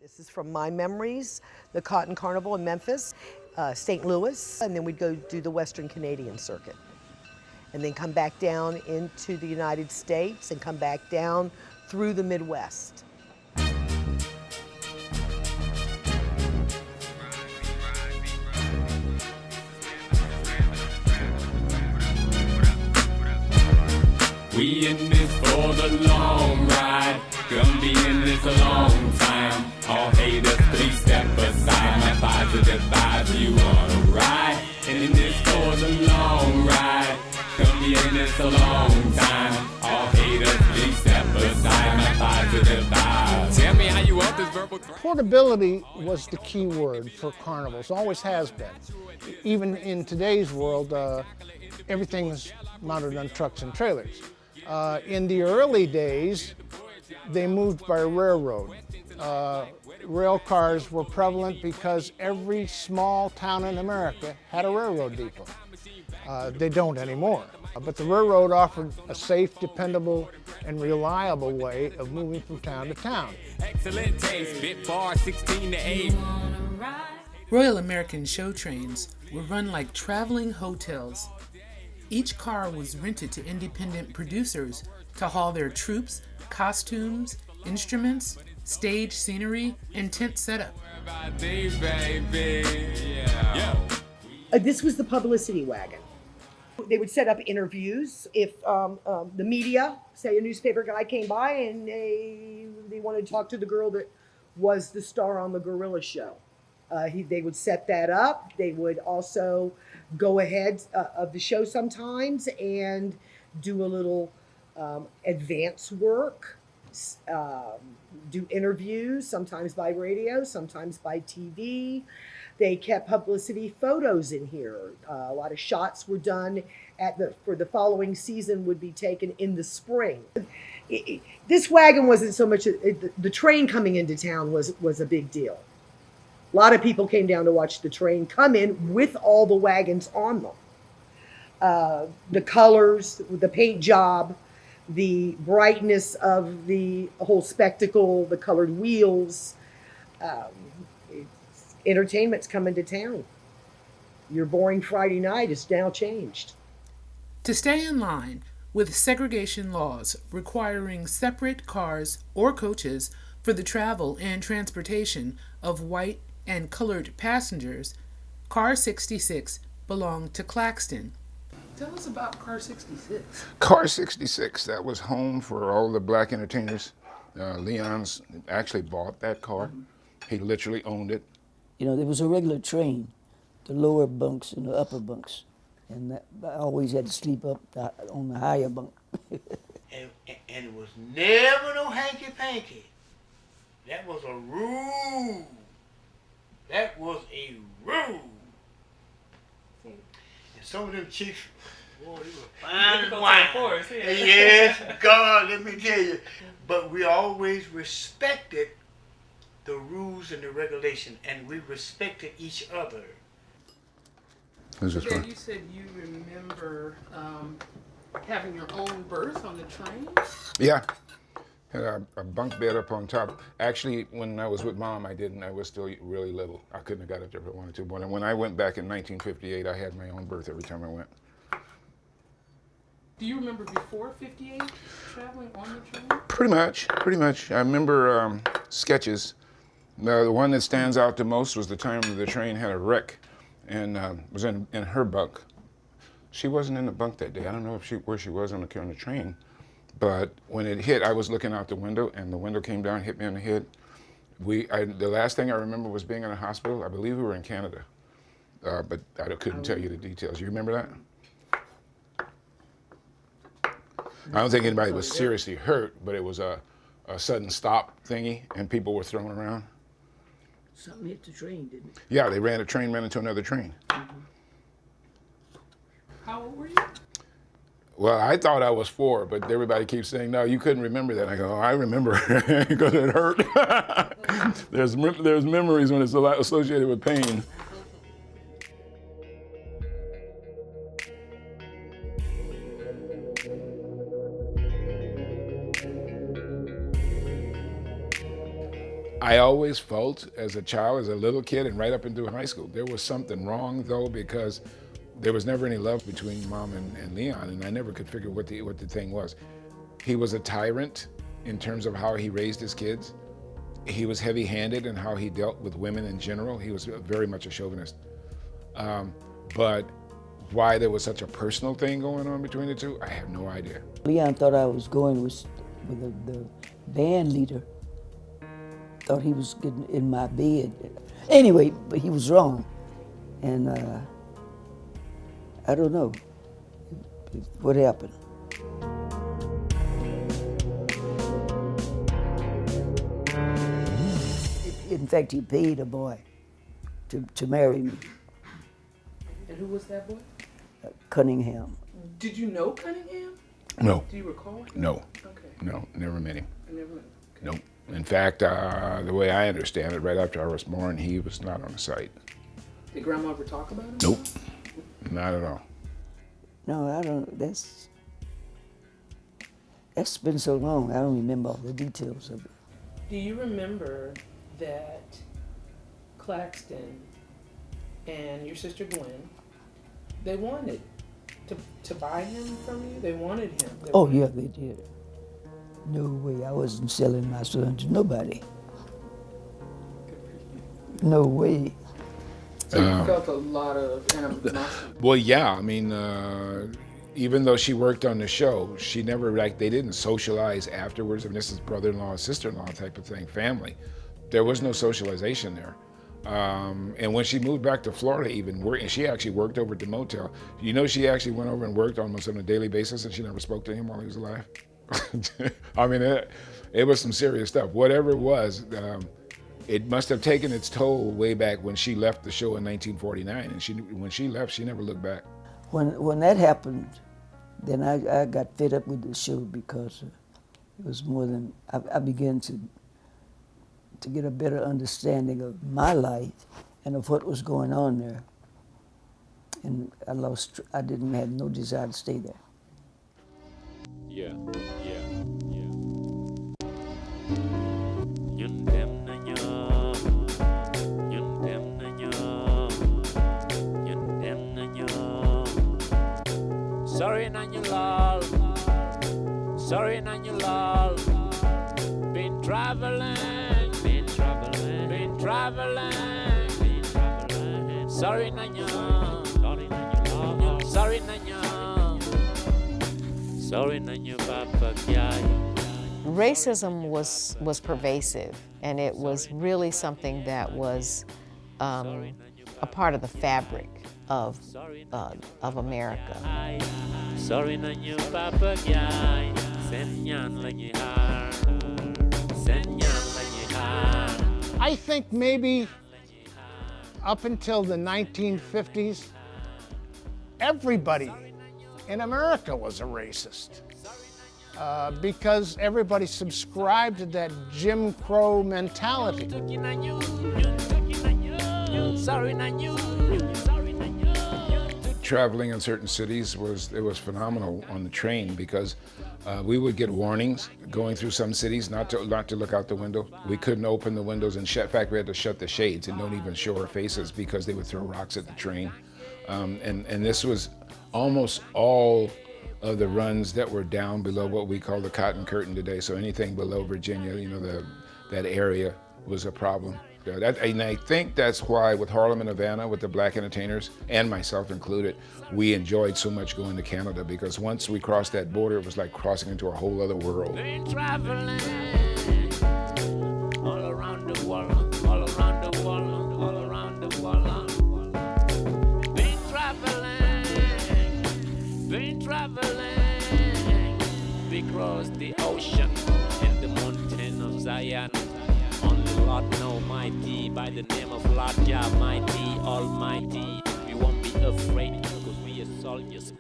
This is from my memories, the Cotton Carnival in Memphis, St. Louis, and then we'd go do the Western Canadian circuit. And then come back down into the United States and come back down through the Midwest. We in this for the long ride, gonna be in this a long time. All haters, please step aside. My positive vibes, you wanna ride? And in this for the long ride, gonna be in this a long time. All haters, please step aside. My positive vibes. Tell me how you want this verbal. Portability was the key word for carnivals, always has been. Even in today's world, everything is mounted on trucks and trailers. In the early days, they moved by railroad. Rail cars were prevalent because every small town in America had a railroad depot. They don't anymore. But the railroad offered a safe, dependable, and reliable way of moving from town to town. Excellent taste, bit bar 16 to 8. Royal American show trains were run like traveling hotels. Each car was rented to independent producers to haul their troops, costumes, instruments, stage scenery, and tent setup. This was the publicity wagon. They would set up interviews. If the media, say a newspaper guy came by and they wanted to talk to the girl that was the star on the Gorilla Show. They would set that up. They would also go ahead of the show sometimes and do a little advance work, do interviews, sometimes by radio, sometimes by TV. They kept publicity photos in here. A lot of shots were done for the following season would be taken in the spring. This wagon wasn't so much, the train coming into town was a big deal. A lot of people came down to watch the train come in with all the wagons on them. The colors, the paint job, the brightness of the whole spectacle, the colored wheels. Entertainment's coming to town. Your boring Friday night is now changed. To stay in line with segregation laws requiring separate cars or coaches for the travel and transportation of white and colored passengers, Car 66 belonged to Claxton. Tell us about Car 66. Car 66, that was home for all the black entertainers. Leon's actually bought that car. He literally owned it. You know, there was a regular train, the lower bunks and the upper bunks. And I always had to sleep up on the higher bunk. and it was never no hanky-panky. That was a rule. That was a rule. And some of them chicks, boy, they were fine and wine. Yes, God, let me tell you. But we always respected the rules and the regulation, and we respected each other. This is fun. You said you remember having your own berth on the train? Yeah, had a bunk bed up on top. Actually, when I was with Mom, I didn't. I was still really little. I couldn't have got up there if I wanted to. But when I went back in 1958, I had my own berth every time I went. Do you remember before 58 traveling on the train? Pretty much. I remember sketches. The one that stands out the most was the time the train had a wreck and was in her bunk. She wasn't in the bunk that day. I don't know where she was on the train, but when it hit, I was looking out the window and the window came down, hit me on the head. The last thing I remember was being in a hospital. I believe we were in Canada, but I couldn't tell you the details. You remember that? I don't think anybody was seriously hurt, but it was a sudden stop thingy and people were thrown around. Something hit the train, didn't it? Yeah, they ran into another train. How old were you? Well, I thought I was 4, but everybody keeps saying, no, you couldn't remember that. I go, oh, I remember, because it hurt. There's memories when it's associated with pain. I always felt as a child, as a little kid, and right up into high school, there was something wrong though, because there was never any love between Mom and Leon, and I never could figure what the thing was. He was a tyrant in terms of how he raised his kids. He was heavy-handed in how he dealt with women in general. He was very much a chauvinist. But why there was such a personal thing going on between the two, I have no idea. Leon thought I was going with the band leader. Thought he was getting in my bed. Anyway, but he was wrong. And I don't know what happened. In fact, he paid a boy to marry me, And who was that boy? Cunningham. Did you know Cunningham? No. Do you recall? No. Okay. No, never met him. I never. Okay. No. In fact, the way I understand it, right after I was born, he was not on the site. Did Grandma ever talk about him? Nope. Not at all. No, I don't. That's been so long. I don't remember all the details of it. Do you remember that Claxton and your sister Gwen, they wanted to buy him from you? They wanted him. Oh yeah, they did. No way, I wasn't selling my son to nobody. No way. So you felt a lot of animosity. Well, yeah. I mean, even though she worked on the show, she never, they didn't socialize afterwards. I mean, this is brother-in-law, sister-in-law type of thing, family. There was no socialization there. And when she moved back to Florida, and she actually worked over at the motel. You know, she actually went over and worked almost on a daily basis, and she never spoke to him while he was alive. I mean, it was some serious stuff. Whatever it was, it must have taken its toll way back when she left the show in 1949. And when she left, she never looked back. When that happened, then I got fed up with the show because it was more than I began to get a better understanding of my life and of what was going on there. And I didn't have no desire to stay there. Yeah. Sorry, Nanyulal. Sorry, Nanyulal. Been traveling. Sorry, Nanya. Sorry, Nanya. Sorry, Nanya, Papa Gyai. Racism was pervasive, and it was really something that was a part of the fabric of America. Sorry, Nanya, Papa Gyai. Senyan lanyi har. Senyan lanyi har. I think maybe up until the 1950s, everybody in America was a racist because everybody subscribed to that Jim Crow mentality. Traveling in certain cities was phenomenal on the train because we would get warnings going through some cities not to look out the window. We couldn't open the windows and in fact we had to shut the shades and don't even show our faces because they would throw rocks at the train. And this was almost all of the runs that were down below what we call the Cotton Curtain today. So anything below Virginia, you know, that area was a problem. And I think that's why with Harlem and Havana, with the black entertainers, and myself included, we enjoyed so much going to Canada because once we crossed that border, it was like crossing into a whole other world. Been traveling all around the world, all around the world, all around the world. Been traveling, we crossed the ocean in the mountain of Zion. Only Lord Almighty, by the name of Lord Jah Mighty, Almighty. We won't be afraid because we are soldiers.